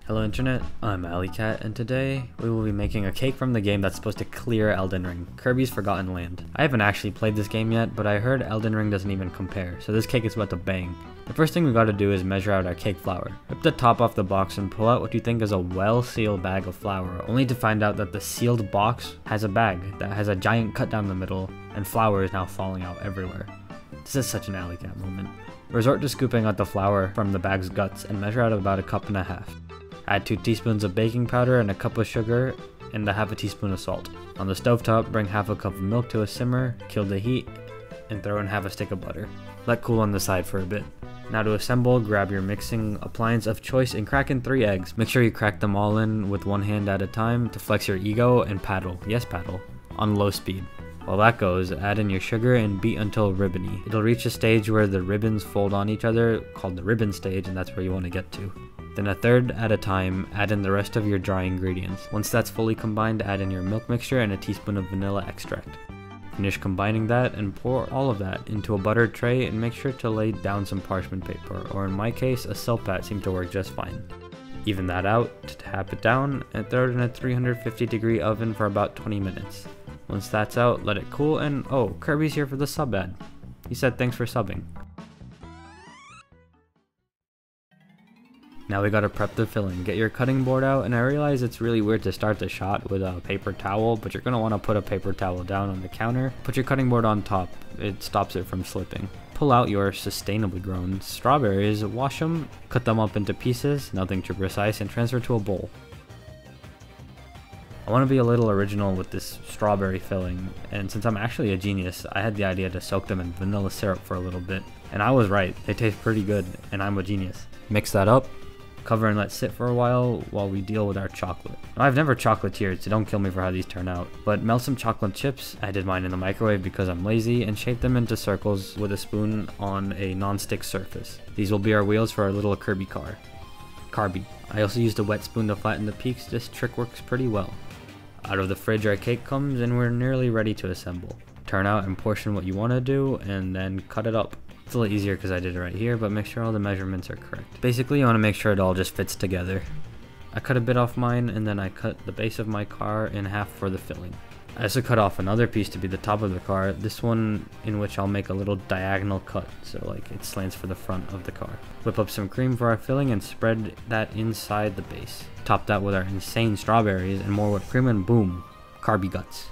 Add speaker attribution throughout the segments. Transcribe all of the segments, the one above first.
Speaker 1: Hello Internet, I'm Alleycat, and today we will be making a cake from the game that's supposed to clear Elden Ring, Kirby's Forgotten Land. I haven't actually played this game yet, but I heard Elden Ring doesn't even compare, so this cake is about to bang. The first thing we gotta do is measure out our cake flour. Rip the top off the box and pull out what you think is a well-sealed bag of flour, only to find out that the sealed box has a bag that has a giant cut down the middle, and flour is now falling out everywhere. This is such an Alleycat moment. Resort to scooping out the flour from the bag's guts and measure out about 1.5 cups. Add 2 teaspoons of baking powder and a cup of sugar and a half a teaspoon of salt. On the stovetop, bring half a cup of milk to a simmer, kill the heat, and throw in half a stick of butter. Let cool on the side for a bit. Now to assemble, grab your mixing appliance of choice and crack in 3 eggs. Make sure you crack them all in with one hand at a time to flex your ego and paddle, yes paddle, on low speed. While that goes, add in your sugar and beat until ribbony. It'll reach a stage where the ribbons fold on each other, called the ribbon stage, and that's where you want to get to. Then a third at a time, add in the rest of your dry ingredients. Once that's fully combined, add in your milk mixture and a teaspoon of vanilla extract. Finish combining that and pour all of that into a buttered tray and make sure to lay down some parchment paper, or in my case, a silk pad seemed to work just fine. Even that out, tap it down, and throw it in a 350-degree oven for about 20 minutes. Once that's out, let it cool, and oh, Kirby's here for the sub ad. He said thanks for subbing. Now we gotta prep the filling. Get your cutting board out, and I realize it's really weird to start the shot with a paper towel, but you're gonna wanna put a paper towel down on the counter. Put your cutting board on top, it stops it from slipping. Pull out your sustainably grown strawberries, wash them, cut them up into pieces, nothing too precise, and transfer to a bowl. I want to be a little original with this strawberry filling, and since I'm actually a genius, I had the idea to soak them in vanilla syrup for a little bit. And I was right, they taste pretty good, and I'm a genius. Mix that up, cover and let sit for a while we deal with our chocolate. Now, I've never chocolatier, so don't kill me for how these turn out. But melt some chocolate chips, I did mine in the microwave because I'm lazy, and shape them into circles with a spoon on a non-stick surface. These will be our wheels for our little Kirby car. I also used a wet spoon to flatten the peaks. This trick works pretty well. Out of the fridge our cake comes, and we're nearly ready to assemble. Turn out and portion what you want to do, and then cut it up. It's a little easier because I did it right here, but make sure all the measurements are correct. Basically, you want to make sure it all just fits together. I cut a bit off mine, and then I cut the base of my car in half for the filling. I also cut off another piece to be the top of the car, this one in which I'll make a little diagonal cut, so like it slants for the front of the car. Whip up some cream for our filling and spread that inside the base. Top that with our insane strawberries and more whipped cream, and boom, Kirby guts.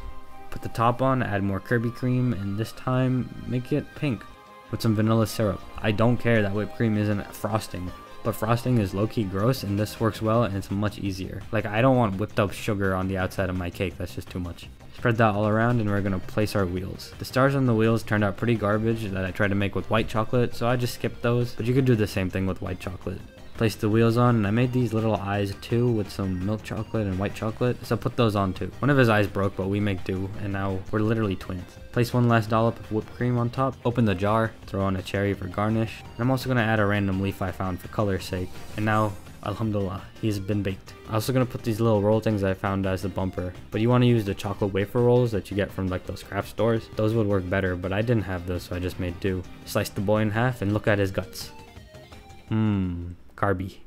Speaker 1: Put the top on, add more Kirby cream, and this time make it pink with some vanilla syrup. I don't care that whipped cream isn't frosting, but frosting is low-key gross, and this works well and it's much easier. Like, I don't want whipped up sugar on the outside of my cake, that's just too much. Spread that all around, and we're gonna place our wheels. The stars on the wheels turned out pretty garbage that I tried to make with white chocolate, so I just skipped those, but you could do the same thing with white chocolate. Place the wheels on, and I made these little eyes too with some milk chocolate and white chocolate, so put those on too. One of his eyes broke, but we make do, and now we're literally twins. Place one last dollop of whipped cream on top, open the jar, throw on a cherry for garnish, and I'm also going to add a random leaf I found for color's sake. And now, alhamdulillah, he's been baked. I'm also going to put these little roll things I found as the bumper, but you want to use the chocolate wafer rolls that you get from like those craft stores. Those would work better, but I didn't have those, so I just made do. Slice the boy in half and look at his guts. Kirby.